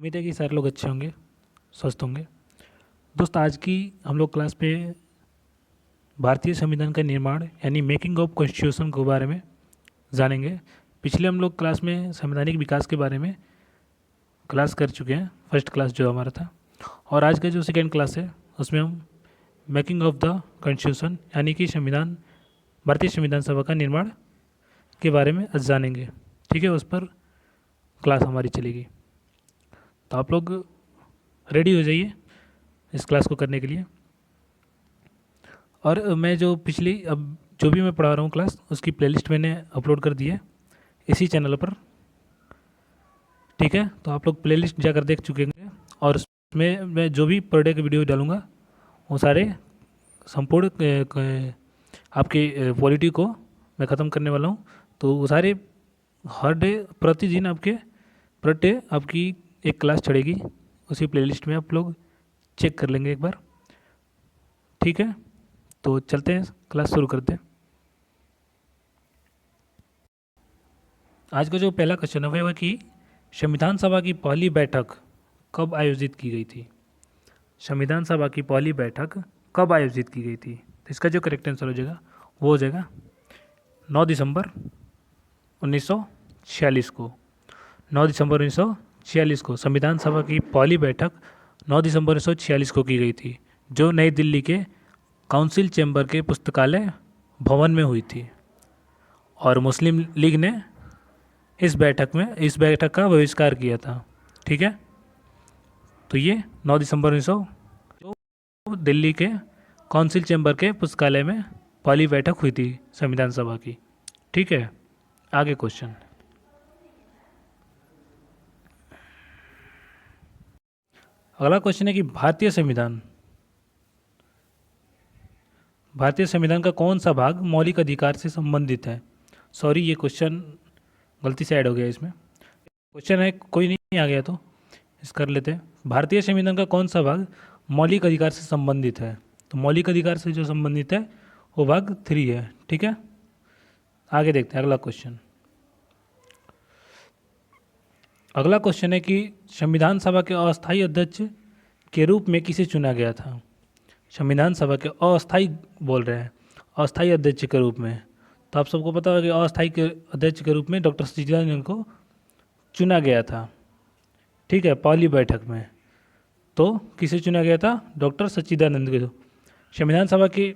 उम्मीद है कि सारे लोग अच्छे होंगे, स्वस्थ होंगे। दोस्त, आज की हम लोग क्लास पे भारतीय संविधान का निर्माण यानी मेकिंग ऑफ कॉन्स्टिट्यूशन के बारे में जानेंगे। पिछले हम लोग क्लास में संवैधानिक विकास के बारे में क्लास कर चुके हैं, फर्स्ट क्लास जो हमारा था। और आज का जो सेकेंड क्लास है उसमें हम मेकिंग ऑफ द कॉन्स्टिट्यूशन यानी कि संविधान, भारतीय संविधान सभा का निर्माण के बारे में आज जानेंगे। ठीक है, उस पर क्लास हमारी चलेगी। तो आप लोग रेडी हो जाइए इस क्लास को करने के लिए। और मैं जो पिछली अब जो भी मैं पढ़ा रहा हूँ क्लास, उसकी प्लेलिस्ट मैंने अपलोड कर दी है इसी चैनल पर। ठीक है, तो आप लोग प्लेलिस्ट जाकर देख चुके हैं और उसमें मैं जो भी पर डे के वीडियो डालूँगा वो सारे संपूर्ण आपके पॉलिटी को मैं ख़त्म करने वाला हूँ। तो वो सारे हर डे प्रतिदिन आपके पर डे आपकी एक क्लास चढ़ेगी, उसी प्लेलिस्ट में आप लोग चेक कर लेंगे एक बार। ठीक है, तो चलते हैं, क्लास शुरू करते हैं। आज का जो पहला क्वेश्चन है वह है कि संविधान सभा की पहली बैठक कब आयोजित की गई थी। संविधान सभा की पहली बैठक कब आयोजित की गई थी? तो इसका जो करेक्ट आंसर हो जाएगा वो हो जाएगा 9 दिसंबर 1946 को। 9 दिसंबर 1946 को संविधान सभा की पहली बैठक 9 दिसंबर 1946 को की गई थी, जो नई दिल्ली के काउंसिल चैम्बर के पुस्तकालय भवन में हुई थी। और मुस्लिम लीग ने इस बैठक का बहिष्कार किया था। ठीक है, तो ये 9 दिसंबर 1900 दिल्ली के काउंसिल चैम्बर के पुस्तकालय में पहली बैठक हुई थी संविधान सभा की। ठीक है, आगे क्वेश्चन। अगला क्वेश्चन है कि भारतीय संविधान का कौन सा भाग मौलिक अधिकार से संबंधित है? सॉरी, ये क्वेश्चन गलती से ऐड हो गया इसमें। क्वेश्चन है, कोई नहीं आ गया तो इस कर लेते हैं। भारतीय संविधान का कौन सा भाग मौलिक अधिकार से संबंधित है? तो मौलिक अधिकार से जो संबंधित है वो भाग 3 है। ठीक है, आगे देखते हैं अगला क्वेश्चन। अगला क्वेश्चन है कि संविधान सभा के अस्थायी अध्यक्ष के रूप में किसे चुना गया था? संविधान सभा के अस्थायी बोल रहे हैं, अस्थायी अध्यक्ष के रूप में। तो आप सबको पता होगा कि अस्थायी के अध्यक्ष के रूप में डॉक्टर सच्चिदानंद को चुना गया था। ठीक है, पहली बैठक में तो किसे चुना गया था? डॉक्टर सच्चिदानंद को। संविधान सभा के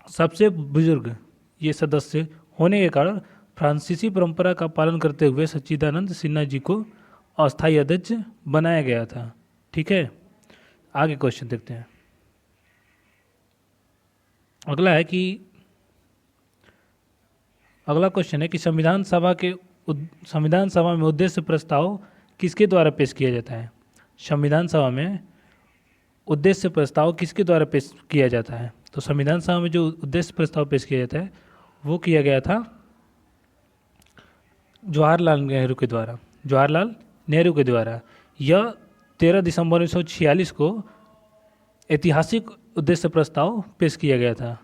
सबसे बुजुर्ग ये सदस्य होने के कारण फ्रांसीसी परंपरा का पालन करते हुए सच्चिदानंद सिन्हा जी को अस्थायी अध्यक्ष बनाया गया था। ठीक है, आगे क्वेश्चन देखते हैं। अगला क्वेश्चन है कि संविधान सभा में उद्देश्य प्रस्ताव किसके द्वारा पेश किया जाता है? संविधान सभा में उद्देश्य प्रस्ताव किसके द्वारा पेश किया जाता है? तो संविधान सभा में जो उद्देश्य प्रस्ताव पेश किया जाता है वो किया गया था जवाहरलाल नेहरू के द्वारा। यह 13 दिसंबर 1946 को ऐतिहासिक उद्देश्य प्रस्ताव पेश किया गया था।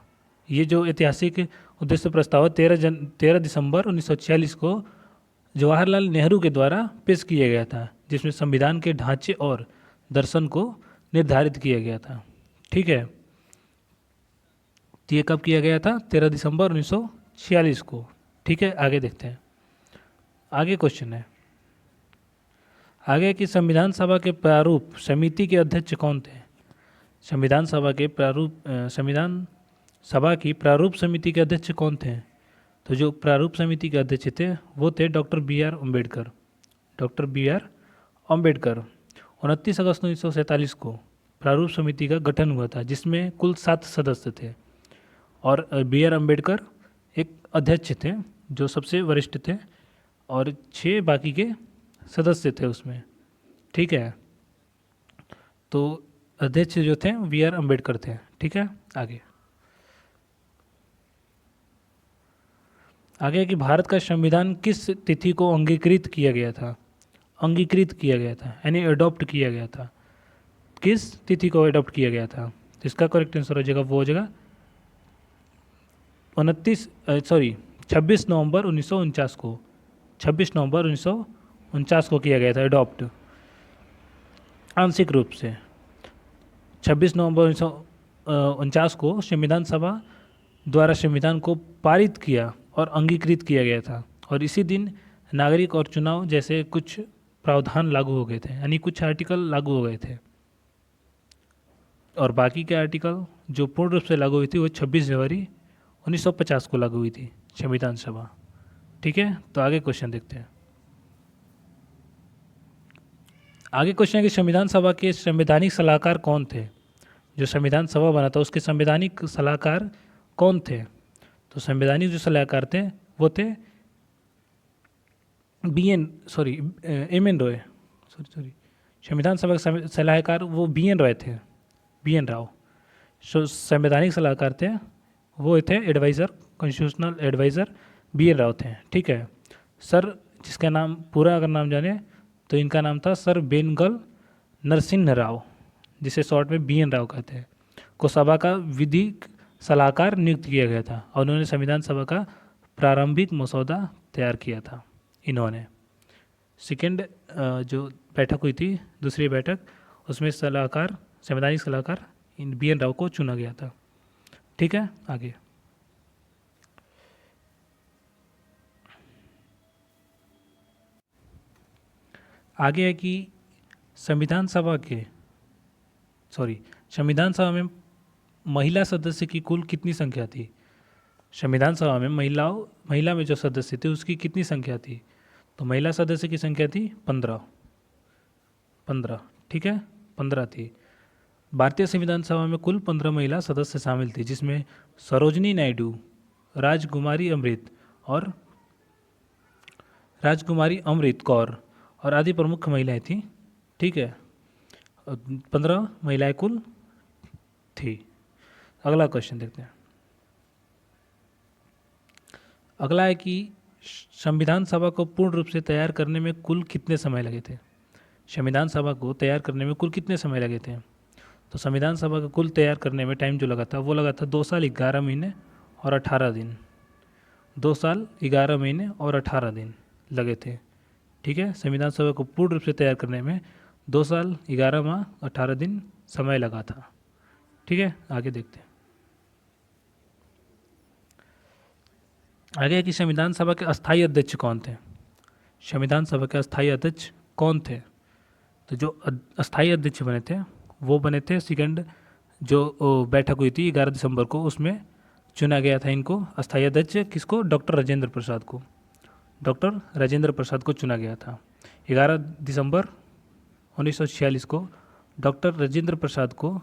ये जो ऐतिहासिक उद्देश्य प्रस्ताव 13 दिसंबर 1946 को जवाहरलाल नेहरू के द्वारा पेश किया गया था, जिसमें संविधान के ढांचे और दर्शन को निर्धारित किया गया था। ठीक है, तो ये कब किया गया था? 13 दिसंबर 1946 को। ठीक है, आगे देखते हैं। आगे क्वेश्चन है कि संविधान सभा के प्रारूप समिति के अध्यक्ष कौन थे? संविधान सभा की प्रारूप समिति के अध्यक्ष कौन थे? तो जो प्रारूप समिति के अध्यक्ष थे वो थे डॉक्टर बी आर अम्बेडकर। 29 अगस्त 1947 को प्रारूप समिति का गठन हुआ था, जिसमें कुल 7 सदस्य थे और बी आर अम्बेडकर एक अध्यक्ष थे जो सबसे वरिष्ठ थे और 6 बाकी के सदस्य थे उसमें। ठीक है, तो अध्यक्ष जो थे बी आर अम्बेडकर थे। ठीक है, आगे कि भारत का संविधान किस तिथि को अंगीकृत किया गया था? यानी अडॉप्ट किया गया था। किस तिथि को अडॉप्ट किया गया था? तो इसका करेक्ट आंसर हो जाएगा, वो हो जाएगा 26 नवंबर 1949 को। 26 नवंबर 1949 को किया गया था अडॉप्ट। आंशिक रूप से 26 नवंबर 1949 को संविधान सभा द्वारा संविधान को पारित किया और अंगीकृत किया गया था, और इसी दिन नागरिक और चुनाव जैसे कुछ प्रावधान लागू हो गए थे, यानी कुछ आर्टिकल लागू हो गए थे। और बाकी के आर्टिकल जो पूर्ण रूप से लागू हुई थी वो 26 जनवरी 1950 को लागू हुई थी संविधान सभा। ठीक है, तो आगे क्वेश्चन देखते हैं। आगे क्वेश्चन है कि संविधान सभा के संवैधानिक सलाहकार कौन थे। जो संविधान सभा बना था उसके संवैधानिक सलाहकार कौन थे। तो संवैधानिक जो सलाहकार थे वो थे एम एन रॉय। संविधान सभा के सलाहकार वो बी एन रॉय थे, बी एन राव। संवैधानिक सलाहकार थे वो थे adviser, constitutional adviser B N Rao थे। ठीक है सर, जिसका नाम पूरा अगर नाम जाने तो इनका नाम था सर बेनगल नरसिंह राव, जिसे शॉर्ट में बी एन राव कहते हैं, को सभा का विधिक सलाहकार नियुक्त किया गया था, और उन्होंने संविधान सभा का प्रारंभिक मसौदा तैयार किया था इन्होंने। सेकेंड जो बैठक हुई थी, दूसरी बैठक, उसमें सलाहकार, संवैधानिक सलाहकार बी एन राव को चुना गया था। ठीक है, आगे है कि संविधान सभा में महिला सदस्य की कुल कितनी संख्या थी। संविधान सभा में महिला में जो सदस्य थे उसकी कितनी संख्या थी। तो महिला सदस्य की संख्या थी 15। ठीक है, 15 थी। भारतीय संविधान सभा में कुल 15 महिला सदस्य शामिल थी, जिसमें सरोजनी नायडू, राजकुमारी अमृत कौर और आदि प्रमुख महिलाएं थीं। ठीक है, 15 महिलाएं कुल थी। अगला क्वेश्चन देखते हैं। अगला है कि संविधान सभा को पूर्ण रूप से तैयार करने में कुल कितने समय लगे थे। संविधान सभा को तैयार करने में कुल कितने समय लगे थे। तो संविधान सभा को कुल तैयार करने में टाइम जो लगा था वो लगा था 2 साल 11 महीने और 18 दिन। 2 साल 11 महीने और 18 दिन लगे थे। ठीक है, संविधान सभा को पूर्ण रूप से तैयार करने में 2 साल 11 माह 18 दिन समय लगा था। ठीक है, आगे देखते हैं। आगे है कि संविधान सभा के अस्थायी अध्यक्ष कौन थे। संविधान सभा के अस्थायी अध्यक्ष कौन थे। तो जो अस्थायी अध्यक्ष बने थे वो बने थे सेकंड जो बैठक हुई थी 11 दिसंबर को, उसमें चुना गया था इनको अस्थायी अध्यक्ष। किसको? डॉक्टर राजेंद्र प्रसाद को। डॉक्टर राजेंद्र प्रसाद को चुना गया था 11 दिसंबर 1946 को। डॉक्टर राजेंद्र प्रसाद को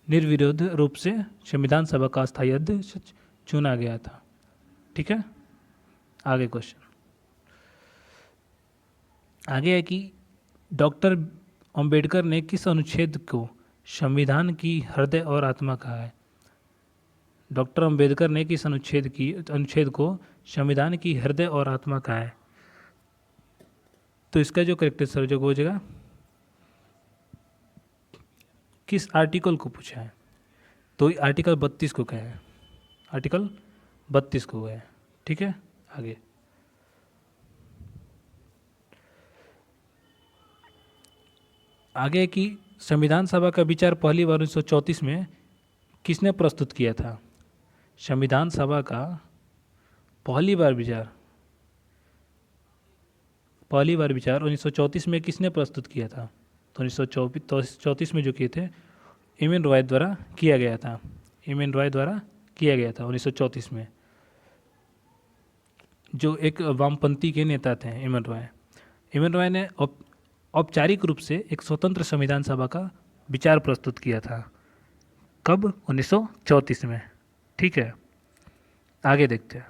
निर्विरोध रूप से संविधान सभा का अस्थायी अध्यक्ष चुना गया था। ठीक है, आगे क्वेश्चन। आगे है कि डॉक्टर अंबेडकर ने किस अनुच्छेद को संविधान की हृदय और आत्मा कहा है। डॉक्टर अंबेडकर ने किस अनुच्छेद को संविधान की हृदय और आत्मा कहा है। तो इसका जो करेक्ट आंसर जो हो जाएगा, किस आर्टिकल को पूछा है, तो आर्टिकल 32 को कहा है। आर्टिकल 32 को है। ठीक है, आगे कि संविधान सभा का विचार पहली बार 1934 में किसने प्रस्तुत किया था। संविधान सभा का पहली बार विचार 1934 में किसने प्रस्तुत किया था। तो 1934 में जो किए थे एम एन रॉय द्वारा किया गया था। एम एन रॉय द्वारा किया गया था 1934 में, जो एक वामपंथी के नेता थे। एम एन रॉय ने औपचारिक रूप से एक स्वतंत्र संविधान सभा का विचार प्रस्तुत किया था। कब? 1934 में। ठीक है, आगे देखते हैं।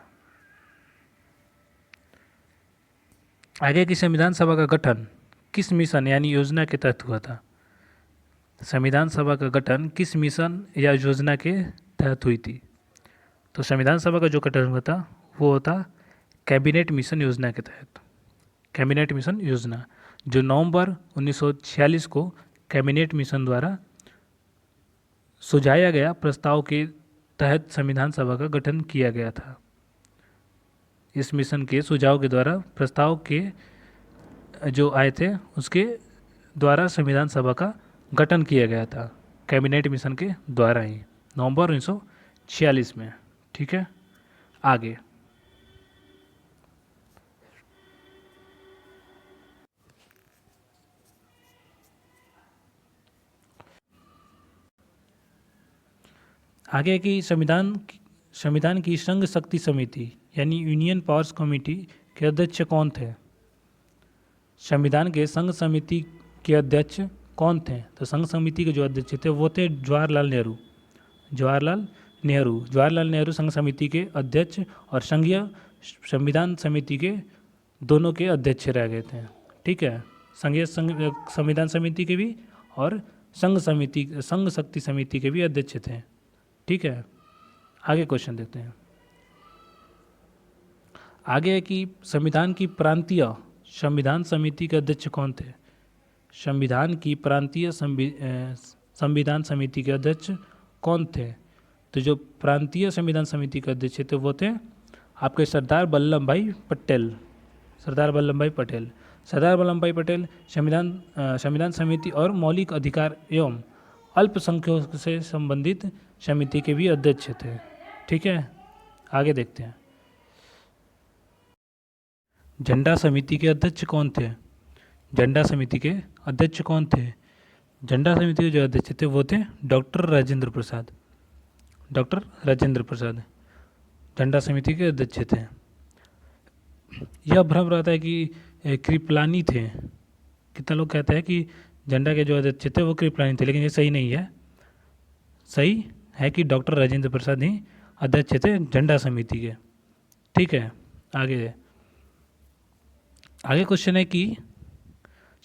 आगे की संविधान सभा का गठन किस मिशन यानी योजना के तहत हुआ था। संविधान सभा का गठन किस मिशन या योजना के तहत हुई थी। तो संविधान सभा का जो गठन हुआ था वो होता कैबिनेट मिशन योजना के तहत। कैबिनेट मिशन योजना जो नवंबर 1946 को कैबिनेट मिशन द्वारा सुझाया गया प्रस्ताव के तहत संविधान सभा का गठन किया गया था। इस मिशन के सुझाव के द्वारा प्रस्ताव के जो आए थे उसके द्वारा संविधान सभा का गठन किया गया था, कैबिनेट मिशन के द्वारा ही, नवंबर 1946 में। ठीक है, आगे आगे की संविधान की संघ शक्ति समिति यानी यूनियन पावर्स कमेटी के अध्यक्ष कौन थे? संविधान के संघ समिति के अध्यक्ष कौन थे? तो संघ समिति के जो अध्यक्ष थे वो थे जवाहरलाल नेहरू। जवाहरलाल नेहरू संघ समिति के अध्यक्ष और संघीय संविधान समिति के दोनों के अध्यक्ष रह गए थे। ठीक है, संघीय संविधान समिति के भी और संघ शक्ति समिति के भी अध्यक्ष थे। ठीक है, आगे क्वेश्चन देखते हैं। आगे है कि संविधान की प्रांतीय संविधान समिति के अध्यक्ष कौन थे? संविधान की प्रांतीय संविधान समिति के अध्यक्ष कौन थे? तो जो प्रांतीय संविधान समिति के अध्यक्ष थे वो थे आपके सरदार वल्लभ भाई पटेल। सरदार वल्लभ भाई पटेल संविधान समिति और मौलिक अधिकार एवं अल्पसंख्यकों से संबंधित समिति के भी अध्यक्ष थे। ठीक है, आगे देखते हैं। झंडा समिति के अध्यक्ष कौन थे? झंडा समिति के अध्यक्ष कौन थे? झंडा समिति के जो अध्यक्ष थे वो थे डॉक्टर राजेंद्र प्रसाद झंडा समिति के अध्यक्ष थे। यह भ्रम रहता है कि कृपलानी थे। कितना लोग कहते हैं कि झंडा के जो अध्यक्ष थे वो कृपलानी थे, लेकिन ये सही नहीं है। सही है कि डॉक्टर राजेंद्र प्रसाद ही अध्यक्ष थे झंडा समिति के। ठीक है, आगे क्वेश्चन है कि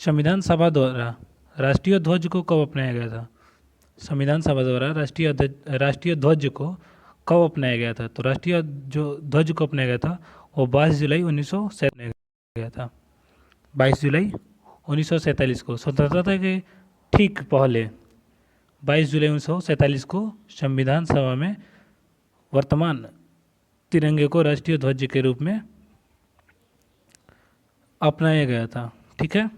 संविधान सभा द्वारा राष्ट्रीय ध्वज को कब अपनाया गया था? संविधान सभा द्वारा राष्ट्रीय ध्वज को कब अपनाया गया था? तो राष्ट्रीय जो ध्वज को अपनाया गया था वो 22 जुलाई 1947 गया था। 22 जुलाई 1947 को, स्वतंत्रता के ठीक पहले 22 जुलाई 1947 को संविधान सभा में वर्तमान तिरंगे को राष्ट्रीय ध्वज के रूप में अपनाया गया था। ठीक है,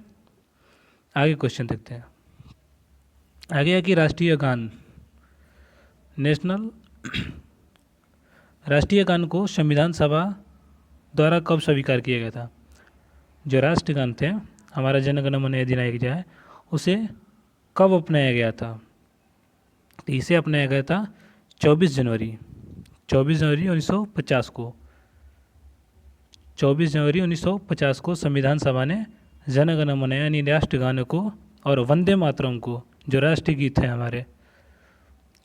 आगे क्वेश्चन देखते हैं। आगे है कि राष्ट्रीय गान राष्ट्रीय गान को संविधान सभा द्वारा कब स्वीकार किया गया था? जो राष्ट्रगान थे हमारा जन गण मन अधिनायक जय, उसे कब अपनाया गया था? तो इसे अपनाया गया था 24 जनवरी 1950 को। 24 जनवरी 1950 को संविधान सभा ने जन गण मन यानी राष्ट्रगान को और वंदे मातरम को, जो राष्ट्रीय गीत है हमारे,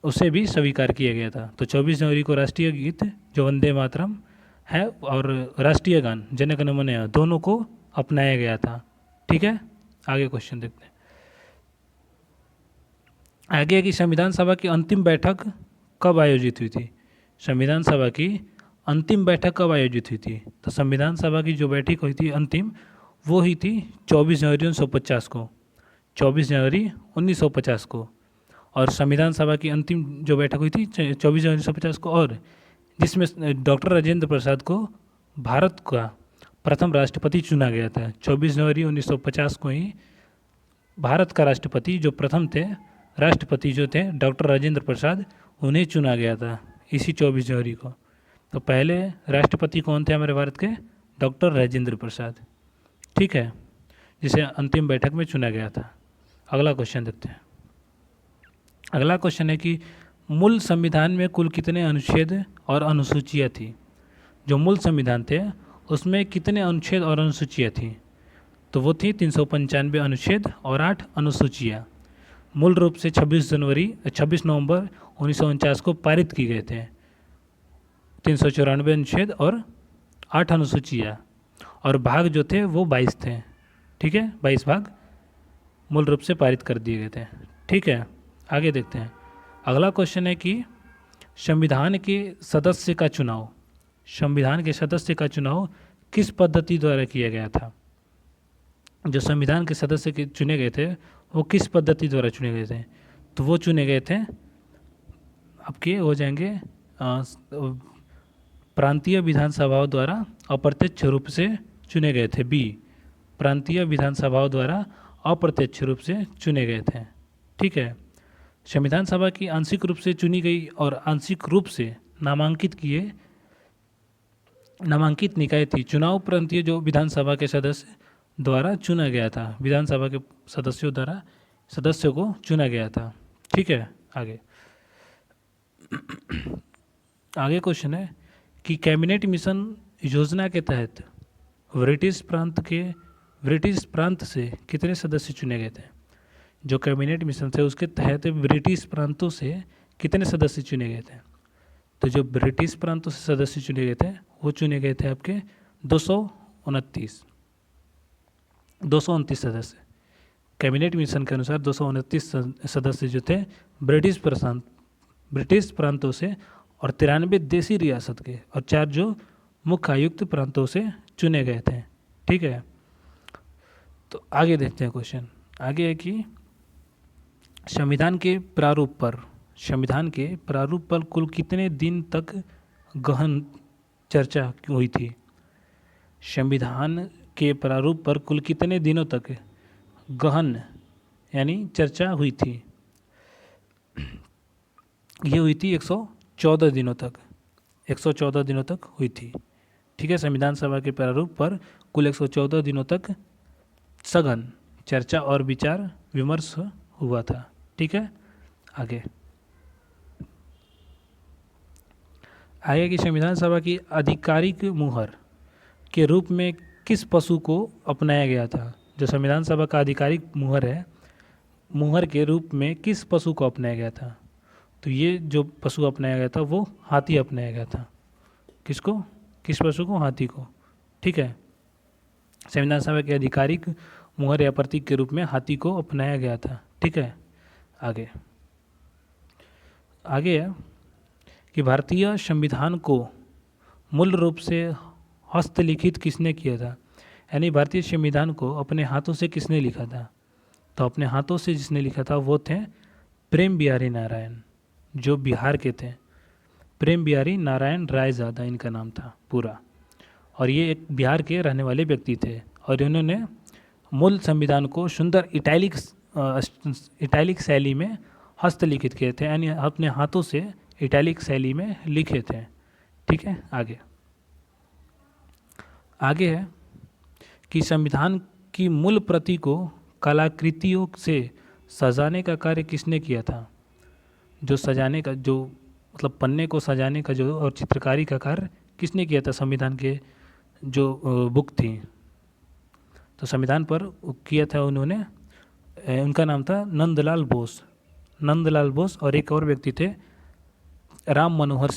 उसे भी स्वीकार किया गया था। तो 24 जनवरी को राष्ट्रीय गीत जो वंदे मातरम है और राष्ट्रीय गान जन गण मन दोनों को अपनाया गया था। ठीक है, आगे क्वेश्चन देखते हैं। आगे की संविधान सभा की अंतिम बैठक कब आयोजित हुई थी? संविधान सभा की अंतिम बैठक कब आयोजित हुई थी? तो संविधान सभा की जो बैठक हुई थी अंतिम, वो हुई थी 24 जनवरी 1950 को। 24 जनवरी 1950 को। और संविधान सभा की अंतिम जो बैठक हुई थी 24 जनवरी 1950 को, और जिसमें डॉक्टर राजेंद्र प्रसाद को भारत का प्रथम राष्ट्रपति चुना गया था। 24 जनवरी 1950 को ही भारत का राष्ट्रपति जो प्रथम थे, राष्ट्रपति जो थे डॉक्टर राजेंद्र प्रसाद, उन्हें चुना गया था इसी 24 जनवरी को। तो पहले राष्ट्रपति कौन थे हमारे भारत के? डॉक्टर राजेंद्र प्रसाद। ठीक है, जिसे अंतिम बैठक में चुना गया था। अगला क्वेश्चन देखते हैं। अगला क्वेश्चन है कि मूल संविधान में कुल कितने अनुच्छेद और अनुसूचियाँ थी? जो मूल संविधान थे उसमें कितने अनुच्छेद और अनुसूचियाँ थी? तो वो थी 395 अनुच्छेद और 8 अनुसूचियाँ। मूल रूप से 26 नवंबर 1949 को पारित की गए थे 394 अनुच्छेद और 8 अनुसूचियाँ, और भाग जो थे वो 22 थे। ठीक है, 22 भाग मूल रूप से पारित कर दिए गए थे। ठीक है, आगे देखते हैं। अगला क्वेश्चन है कि संविधान के सदस्य का चुनाव किस पद्धति द्वारा किया गया था? जो संविधान के सदस्य के चुने गए थे वो किस पद्धति द्वारा चुने गए थे? तो वो चुने गए थे, आपके हो जाएंगे प्रांतीय विधानसभाओं द्वारा अप्रत्यक्ष रूप से चुने गए थे। बी, प्रांतीय विधानसभाओं द्वारा अप्रत्यक्ष रूप से चुने गए थे। ठीक है। संविधान सभा की आंशिक रूप से चुनी गई और आंशिक रूप से नामांकित निकाय थी। चुनाव प्रांतीय जो विधानसभा के सदस्य द्वारा चुना गया था, विधानसभा के सदस्यों द्वारा सदस्यों को चुना गया था। ठीक है। आगे क्वेश्चन है कि कैबिनेट मिशन योजना के तहत ब्रिटिश प्रांत से कितने सदस्य चुने गए थे। जो कैबिनेट मिशन थे उसके तहत ब्रिटिश प्रांतों से कितने सदस्य चुने गए थे। तो जो ब्रिटिश प्रांतों से सदस्य चुने गए थे वो चुने गए थे आपके 229 सदस्य। कैबिनेट मिशन के अनुसार 229 सदस्य जो थे ब्रिटिश प्रांतों से और 93 देशी रियासत के और 4 जो मुख्य आयुक्त प्रांतों से चुने गए थे। ठीक है। तो आगे देखते हैं क्वेश्चन। आगे है कि संविधान के प्रारूप पर कुल कितने दिन तक गहन चर्चा हुई थी। संविधान के प्रारूप पर कुल कितने दिनों तक गहन यानी चर्चा हुई थी। ये हुई थी 114 दिनों तक 114 दिनों तक हुई थी। ठीक है। संविधान सभा के प्रारूप पर कुल 114 दिनों तक सघन चर्चा और विचार विमर्श हुआ था। ठीक है। आगे की संविधान सभा की आधिकारिक मुहर के रूप में किस पशु को अपनाया गया था। जो संविधान सभा का आधिकारिक मुहर है, मुहर के रूप में किस पशु को अपनाया गया था। तो ये जो पशु अपनाया गया था वो हाथी अपनाया गया था। किस पशु को? हाथी को। ठीक है। संविधान सभा के आधिकारिक मुहर या प्रतीक के रूप में हाथी को अपनाया गया था। ठीक है। आगे है कि भारतीय संविधान को मूल रूप से हस्तलिखित किसने किया था। यानी भारतीय संविधान को अपने हाथों से किसने लिखा था। तो अपने हाथों से जिसने लिखा था वो थे प्रेम बिहारी नारायण, जो बिहार के थे। प्रेम बिहारी नारायण रायजादा इनका नाम था पूरा, और ये एक बिहार के रहने वाले व्यक्ति थे। और इन्होंने मूल संविधान को सुंदर इटैलिक शैली में हस्तलिखित किए थे, यानी अपने हाथों से इटैलिक शैली में लिखे थे। ठीक है। आगे है कि संविधान की मूल प्रति को कलाकृतियों से सजाने का कार्य किसने किया था। जो सजाने का मतलब पन्ने को सजाने का और चित्रकारी का कार्य किसने किया था संविधान के जो बुक थी। तो संविधान पर किया था उन्होंने, उनका नाम था नंदलाल बोस और एक और व्यक्ति थे राम मनोहर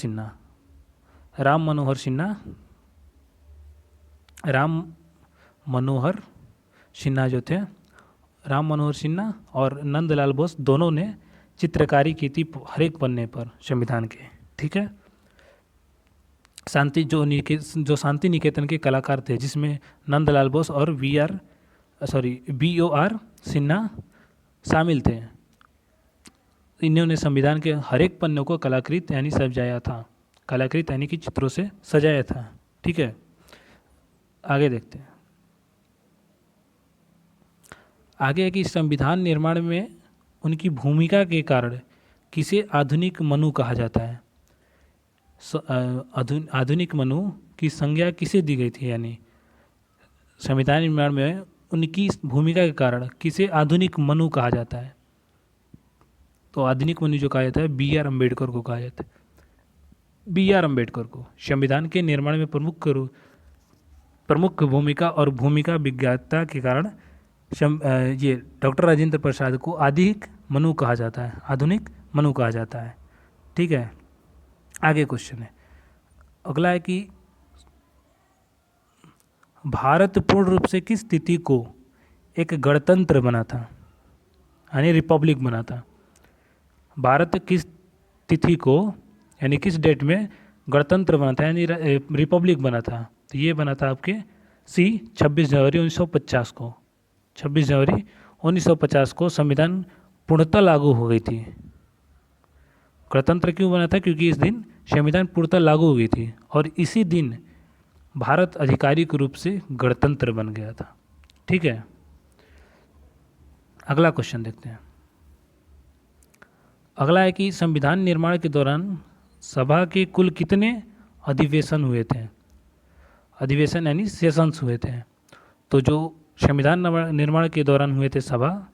सिन्हा जो थे, राम मनोहर सिन्हा और नंदलाल बोस दोनों ने चित्रकारी की थी हर एक पन्ने पर संविधान के। ठीक है। शांति निकेतन के कलाकार थे, जिसमें नंदलाल बोस और BOR सिन्हा शामिल थे। इन्होंने संविधान के हर एक पन्नों को कलाकृत यानी सजाया था, कलाकृत यानी कि चित्रों से सजाया था। ठीक है। आगे देखते हैं। आगे है कि संविधान निर्माण में उनकी भूमिका के कारण किसे आधुनिक मनु कहा जाता है। आधुनिक मनु की संज्ञा किसे दी गई थी। यानी संविधान निर्माण में उनकी भूमिका के कारण किसे आधुनिक मनु कहा जाता है। तो आधुनिक मनु जो कहा जाता है BR अम्बेडकर को कहा जाता है। BR अम्बेडकर को संविधान के निर्माण में प्रमुख भूमिका और भूमिका विज्ञता के कारण ये डॉक्टर राजेंद्र प्रसाद को आधुनिक मनु कहा जाता है। ठीक है। आगे क्वेश्चन है, अगला है कि भारत पूर्ण रूप से किस तिथि को एक गणतंत्र बना था, यानी रिपब्लिक बना था। भारत किस तिथि को यानी किस डेट में गणतंत्र बना था यानी रिपब्लिक बना था। तो ये बना था आपके 26 जनवरी 1950 को। 26 जनवरी 1950 को संविधान पूर्णतः लागू हो गई थी। गणतंत्र क्यों बना था? क्योंकि इस दिन संविधान पूर्णतः लागू हो गई थी और इसी दिन भारत आधिकारिक रूप से गणतंत्र बन गया था। ठीक है। अगला क्वेश्चन देखते हैं। अगला है कि संविधान निर्माण के दौरान सभा के कुल कितने अधिवेशन हुए थे। अधिवेशन यानी सेशंस हुए थे। तो जो संविधान निर्माण के दौरान हुए थे सभा,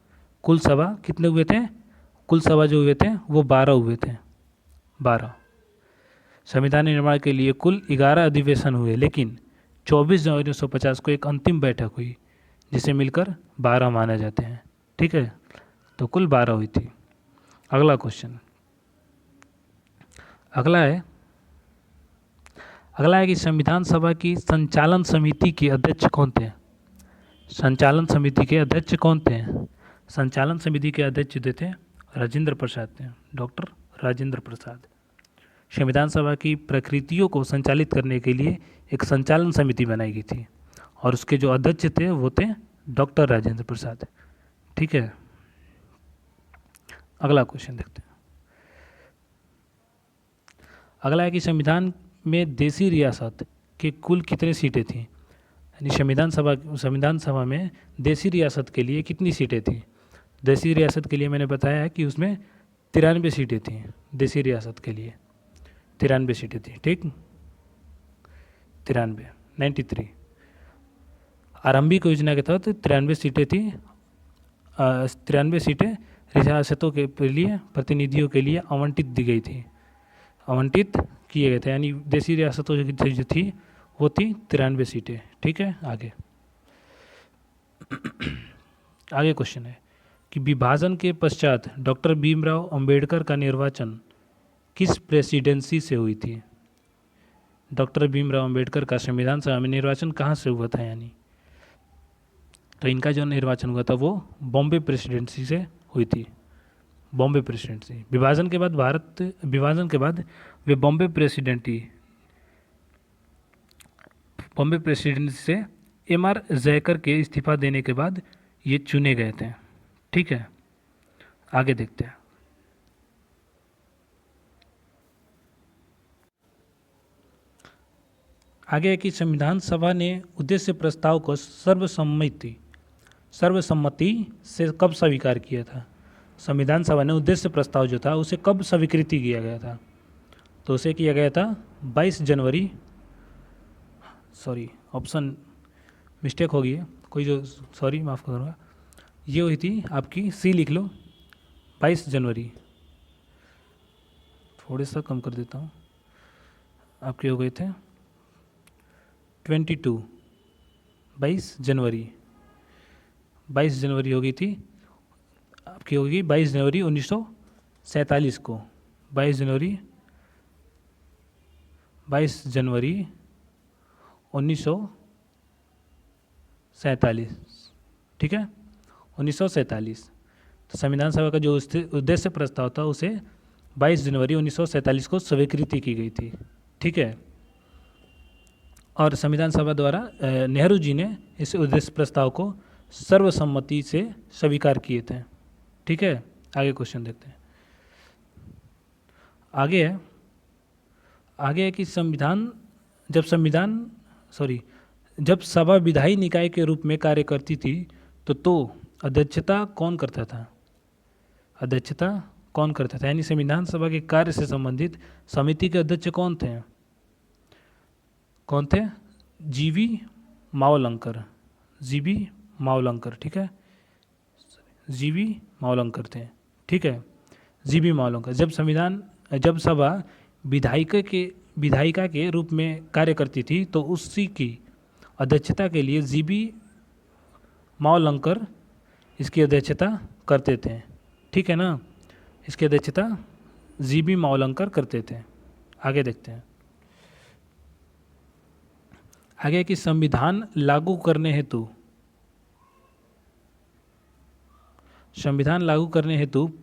कुल सभा कितने हुए थे, कुल सभा जो हुए थे वो 12 हुए थे, 12। संविधान निर्माण के लिए कुल 11 अधिवेशन हुए, लेकिन 24 जनवरी 1950 को एक अंतिम बैठक हुई जिसे मिलकर 12 माने जाते हैं। ठीक है, तो कुल 12 हुई थी। अगला क्वेश्चन, अगला है कि संविधान सभा की संचालन समिति के अध्यक्ष कौन थे। संचालन समिति के अध्यक्ष कौन थे। संचालन समिति के अध्यक्ष जो थे राजेंद्र प्रसाद थे, डॉक्टर राजेंद्र प्रसाद। संविधान सभा की प्रकृतियों को संचालित करने के लिए एक संचालन समिति बनाई गई थी और उसके जो अध्यक्ष थे वो थे डॉक्टर राजेंद्र प्रसाद। ठीक है, अगला क्वेश्चन देखते हैं। अगला है कि संविधान में देशी रियासत के कुल कितनी सीटें थीं। यानी संविधान सभा में देशी रियासत के लिए कितनी सीटें थीं। देशी रियासत के लिए मैंने बताया है कि उसमें 93 सीटें थीं। देशी रियासत के लिए 93 सीटें थी। ठीक, 93 आरंभिक योजना के तहत 93 सीटें थी। 93 सीटें रियासतों के लिए प्रतिनिधियों के लिए आवंटित दी गई थी, आवंटित किए गए थे। यानी देशी रियासतों जो थी वो थी 93 सीटें। ठीक है, आगे क्वेश्चन है कि विभाजन के पश्चात डॉक्टर भीमराव अंबेडकर का निर्वाचन किस प्रेसिडेंसी से हुई थी। डॉक्टर भीमराव अंबेडकर का संविधान सभा में निर्वाचन कहाँ से हुआ था। यानी तो इनका जो निर्वाचन हुआ था वो बॉम्बे प्रेसिडेंसी से हुई थी, बॉम्बे प्रेसिडेंसी। विभाजन के बाद वे बॉम्बे प्रेसिडेंसी से MR जयकर के इस्तीफा देने के बाद ये चुने गए थे। ठीक है, आगे देखते हैं। आगे है कि संविधान सभा ने उद्देश्य प्रस्ताव को सर्वसम्मति से कब स्वीकार किया था। संविधान सभा ने उद्देश्य प्रस्ताव जो था उसे कब स्वीकृति किया गया था। तो उसे किया गया था 22 जनवरी, सॉरी ऑप्शन मिस्टेक हो गई है, कोई जो सॉरी माफ़ करूँगा, ये हुई थी आपकी सी लिख लो 22 जनवरी, थोड़े सा कम कर देता हूँ, आपके हो गए थे 22 जनवरी हो गई थी आपकी, होगी 22 जनवरी 1947 को, 22 जनवरी 1947। ठीक है, 1947। तो संविधान सभा का जो उद्देश्य प्रस्ताव था उसे 22 जनवरी 1947 को स्वीकृति की गई थी। ठीक है, और संविधान सभा द्वारा नेहरू जी ने इस उद्देश्य प्रस्ताव को सर्वसम्मति से स्वीकार किए थे। ठीक है, आगे क्वेश्चन देखते हैं। आगे है कि जब सभा विधायी निकाय के रूप में कार्य करती थी तो अध्यक्षता कौन करता था। यानी संविधान सभा के कार्य से संबंधित समिति के अध्यक्ष कौन थे। जीवी मावलंकर। ठीक है, जीवी मावलंकर थे। ठीक है, जीवी मावलंकर। जब सभा विधायिका के रूप में कार्य करती थी तो उसी की अध्यक्षता के लिए जीवी मावलंकर इसकी अध्यक्षता करते थे। ठीक है ना, इसकी अध्यक्षता जीवी मावलंकर करते थे। आगे देखते हैं। आगे कि संविधान लागू करने हेतु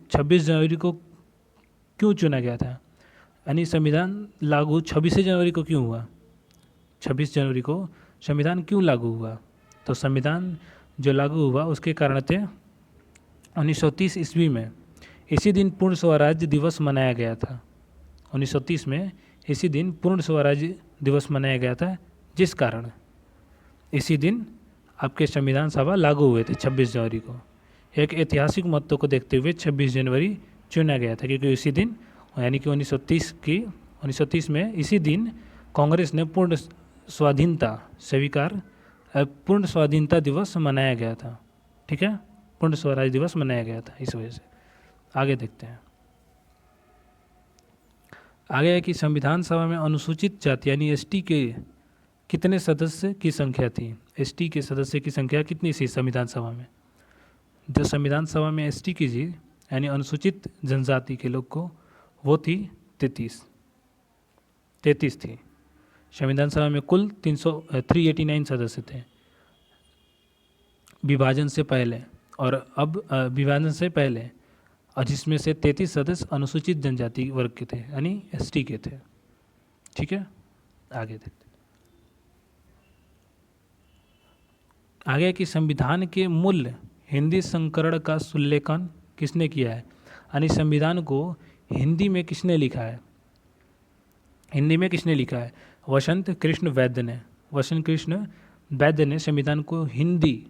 26 जनवरी को क्यों चुना गया था। यानी संविधान लागू 26 जनवरी को क्यों हुआ। 26 जनवरी को संविधान क्यों लागू हुआ। तो संविधान जो लागू हुआ उसके कारण थे 1930 ईस्वी में इसी दिन पूर्ण स्वराज्य दिवस मनाया गया था। 1930 में इसी दिन पूर्ण स्वराज्य दिवस मनाया गया था, जिस कारण इसी दिन आपके संविधान सभा लागू हुए थे 26 जनवरी को। एक ऐतिहासिक महत्व को देखते हुए 26 जनवरी चुना गया था, क्योंकि इसी दिन यानी कि 1930 में इसी दिन कांग्रेस ने पूर्ण स्वाधीनता दिवस मनाया गया था। ठीक है, पूर्ण स्वराज दिवस मनाया गया था इस वजह से। आगे देखते हैं। आगे है कि संविधान सभा में अनुसूचित जाति यानी एसटी के कितने सदस्य की संख्या थी। एसटी के सदस्य की संख्या कितनी थी संविधान सभा में? जो संविधान सभा में एसटी की जी यानी अनुसूचित जनजाति के लोग को, वो थी 33 थी। संविधान सभा में कुल 389 सदस्य थे विभाजन से पहले, और अब विभाजन से पहले, और जिसमें से 33 सदस्य अनुसूचित जनजाति वर्ग के थे यानी एसटी के थे। ठीक है, आगे देखते हैं। आगे कि संविधान के मूल हिंदी संस्करण का सुल्लेखन किसने किया है, यानी संविधान को हिंदी में किसने लिखा है? हिंदी में किसने लिखा है? वसंत कृष्ण वैद्य ने संविधान को हिंदी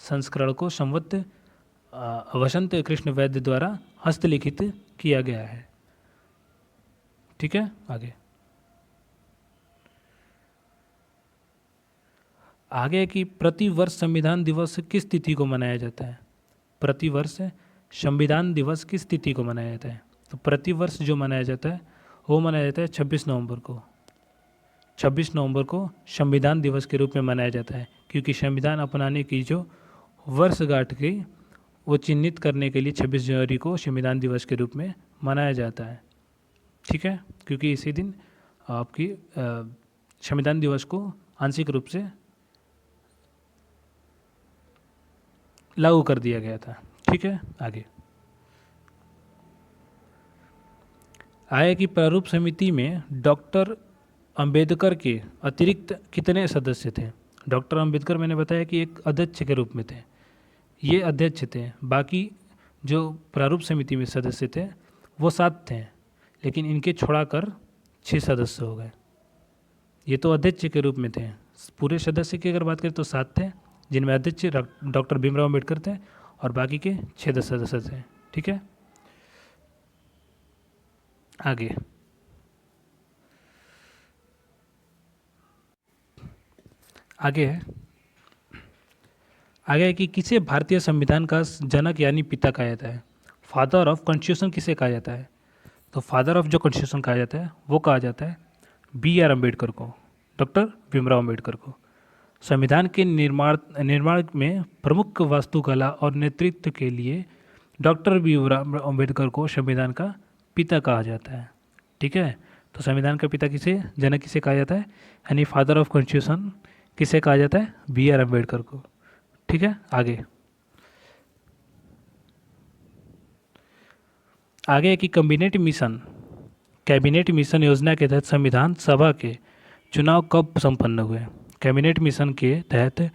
संस्करण को वसंत कृष्ण वैद्य द्वारा हस्तलिखित किया गया है। ठीक है, आगे कि प्रतिवर्ष संविधान दिवस किस तिथि को मनाया जाता है? प्रतिवर्ष संविधान दिवस किस तिथि को मनाया जाता है? तो प्रतिवर्ष जो मनाया जाता है वो मनाया जाता है 26 नवंबर को। 26 नवंबर को संविधान दिवस के रूप में मनाया जाता है, क्योंकि संविधान अपनाने की जो वर्षगांठ की वो चिन्हित करने के लिए 26 जनवरी को संविधान दिवस के रूप में मनाया जाता है। ठीक है, क्योंकि इसी दिन आपकी संविधान दिवस को आंशिक रूप से लागू कर दिया गया था। ठीक है, आगे कि प्रारूप समिति में डॉक्टर अंबेडकर के अतिरिक्त कितने सदस्य थे? डॉक्टर अंबेडकर मैंने बताया कि एक अध्यक्ष के रूप में थे, ये अध्यक्ष थे। बाकी जो प्रारूप समिति में सदस्य थे वो 7 थे, लेकिन इनके छोड़ाकर 6 सदस्य हो गए। ये तो अध्यक्ष के रूप में थे। पूरे सदस्य की अगर बात करें तो 7 थे, जिनमें अध्यक्ष डॉक्टर भीमराव अम्बेडकर थे और बाकी के 6 सदस्य थे। ठीक है, आगे है कि किसे भारतीय संविधान का जनक यानी पिता कहा जाता है? फादर ऑफ कॉन्स्टिट्यूशन किसे कहा जाता है? तो फादर ऑफ जो कॉन्स्टिट्यूशन कहा जाता है वो कहा जाता है BR अम्बेडकर को, डॉक्टर भीमराव अम्बेडकर को। संविधान के निर्माण में प्रमुख वास्तुकला और नेतृत्व के लिए डॉक्टर भीमराव अम्बेडकर को संविधान का पिता कहा जाता है। ठीक है, तो संविधान का पिता जनक किसे कहा जाता है, यानी फादर ऑफ कॉन्स्टिट्यूशन किसे कहा जाता है? BR अम्बेडकर को। ठीक है, आगे कि कैबिनेट मिशन योजना के तहत संविधान सभा के चुनाव कब संपन्न हुए? कैबिनेट मिशन के तहत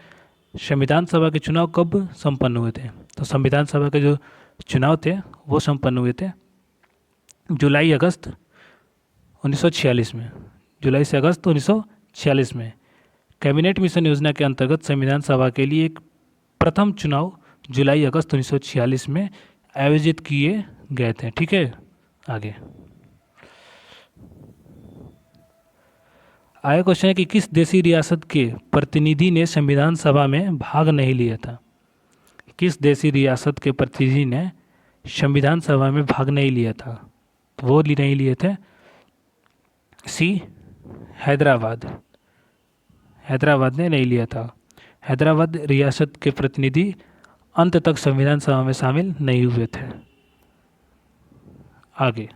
संविधान सभा के चुनाव कब संपन्न हुए थे? तो संविधान सभा के जो चुनाव थे वो संपन्न हुए थे जुलाई से अगस्त 1946 में। कैबिनेट मिशन योजना के अंतर्गत संविधान सभा के लिए एक प्रथम चुनाव जुलाई अगस्त 1946 में आयोजित किए गए थे। ठीक है, आगे क्वेश्चन है कि किस देशी रियासत के प्रतिनिधि ने संविधान सभा में भाग नहीं लिया था? किस देशी रियासत के प्रतिनिधि ने संविधान सभा में भाग नहीं लिया था? वो नहीं लिए थे C, हैदराबाद ने नहीं लिया था। हैदराबाद रियासत के प्रतिनिधि अंत तक संविधान सभा में शामिल नहीं हुए थे। आगे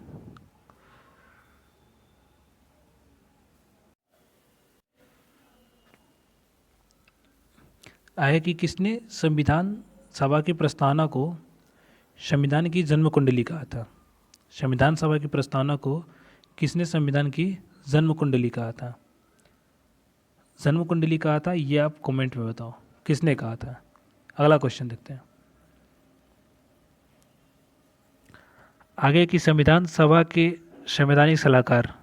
कि किसने संविधान सभा की प्रस्तावना को संविधान की जन्म कुंडली कहा था? संविधान सभा की प्रस्तावना को किसने संविधान की जन्म कुंडली कहा था? जन्म कुंडली कहा था, ये आप कमेंट में बताओ किसने कहा था। अगला क्वेश्चन देखते हैं। आगे की संविधान सभा के संवैधानिक सलाहकार,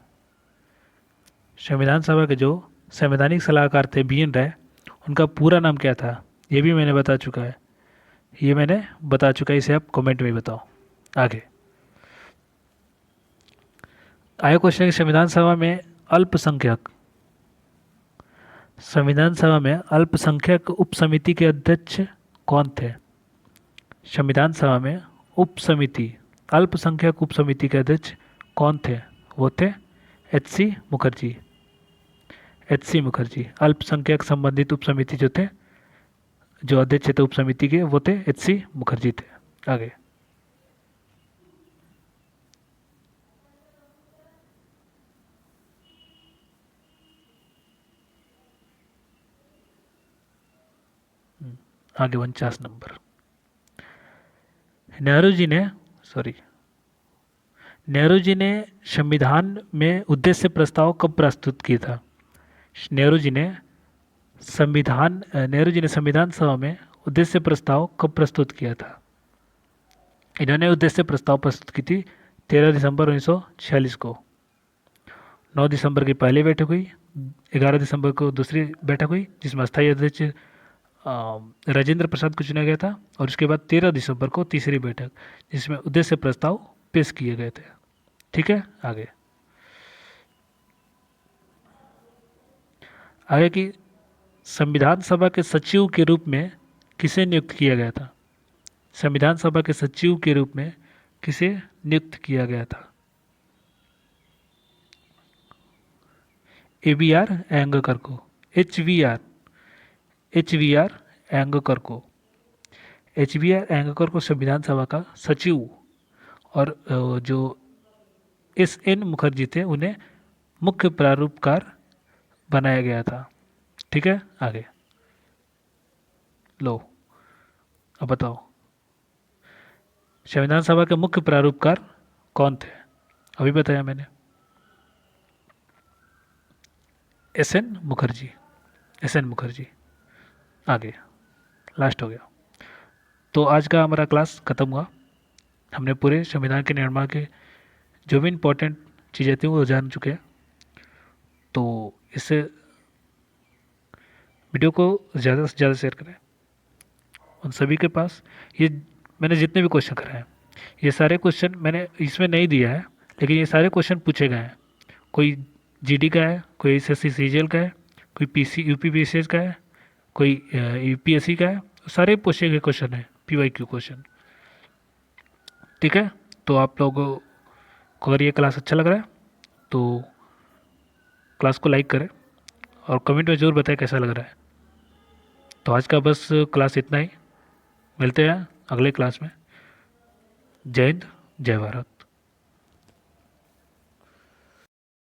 संविधान सभा के जो संवैधानिक सलाहकार थे BN राय, उनका पूरा नाम क्या था? ये भी मैंने बता चुका है। ये मैंने बता चुका, इसे आप कमेंट में बताओ। आगे आया क्वेश्चन, संविधान सभा में अल्पसंख्यक संविधान सभा में अल्पसंख्यक उपसमिति के अध्यक्ष कौन थे? संविधान सभा में उपसमिति अल्पसंख्यक उपसमिति के अध्यक्ष कौन थे? वो थे एच.सी. मुखर्जी। एच.सी. मुखर्जी अल्पसंख्यक संबंधित उपसमिति जो थे, जो अध्यक्ष थे उपसमिति के, वो थे एच.सी. मुखर्जी थे। आगे आगे 49 नंबर। नेहरू जी ने संविधान में उद्देश्य प्रस्ताव कब प्रस्तुत किया था? नेहरू जी ने संविधान सभा में उद्देश्य प्रस्ताव कब प्रस्तुत किया था? इन्होंने उद्देश्य प्रस्ताव प्रस्तुत की थी 13 दिसंबर 1946 को। 9 दिसंबर की पहली बैठक हुई, 11 दिसंबर को दूसरी बैठक हुई जिसमें अस्थायी अध्यक्ष राजेंद्र प्रसाद को चुना गया था, और उसके बाद 13 दिसंबर को तीसरी बैठक जिसमें उद्देश्य प्रस्ताव पेश किए गए थे। ठीक है, आगे की संविधान सभा के सचिव के रूप में किसे नियुक्त किया गया था? संविधान सभा के सचिव के रूप में किसे नियुक्त किया गया था? ABR एंगकर को, HVR एंगकर को, HBR एंगकर को संविधान सभा का सचिव, और जो SN मुखर्जी थे उन्हें मुख्य प्रारूपकार बनाया गया था। ठीक है, आगे लो, अब बताओ संविधान सभा के मुख्य प्रारूपकार कौन थे? अभी बताया मैंने, SN मुखर्जी। आगे लास्ट हो गया। तो आज का हमारा क्लास ख़त्म हुआ। हमने पूरे संविधान के निर्माण के जो भी इम्पोर्टेंट चीज़ें थी वो जान चुके हैं। तो इससे वीडियो को ज़्यादा से ज़्यादा शेयर करें उन सभी के पास। ये मैंने जितने भी क्वेश्चन कराए हैं, ये सारे क्वेश्चन मैंने इसमें नहीं दिया है, लेकिन ये सारे क्वेश्चन पूछे गए हैं। कोई GD का है, कोई SSC CGL का है, कोई UP PCS का है, कोई UPSC का है, सारे पूछे गए क्वेश्चन है, PYQ क्वेश्चन। ठीक है, तो आप लोगों को अगर ये क्लास अच्छा लग रहा है तो क्लास को लाइक करें और कमेंट में ज़रूर बताएं कैसा लग रहा है। तो आज का बस क्लास इतना ही, मिलते हैं अगले क्लास में। जय हिंद, जय भारत।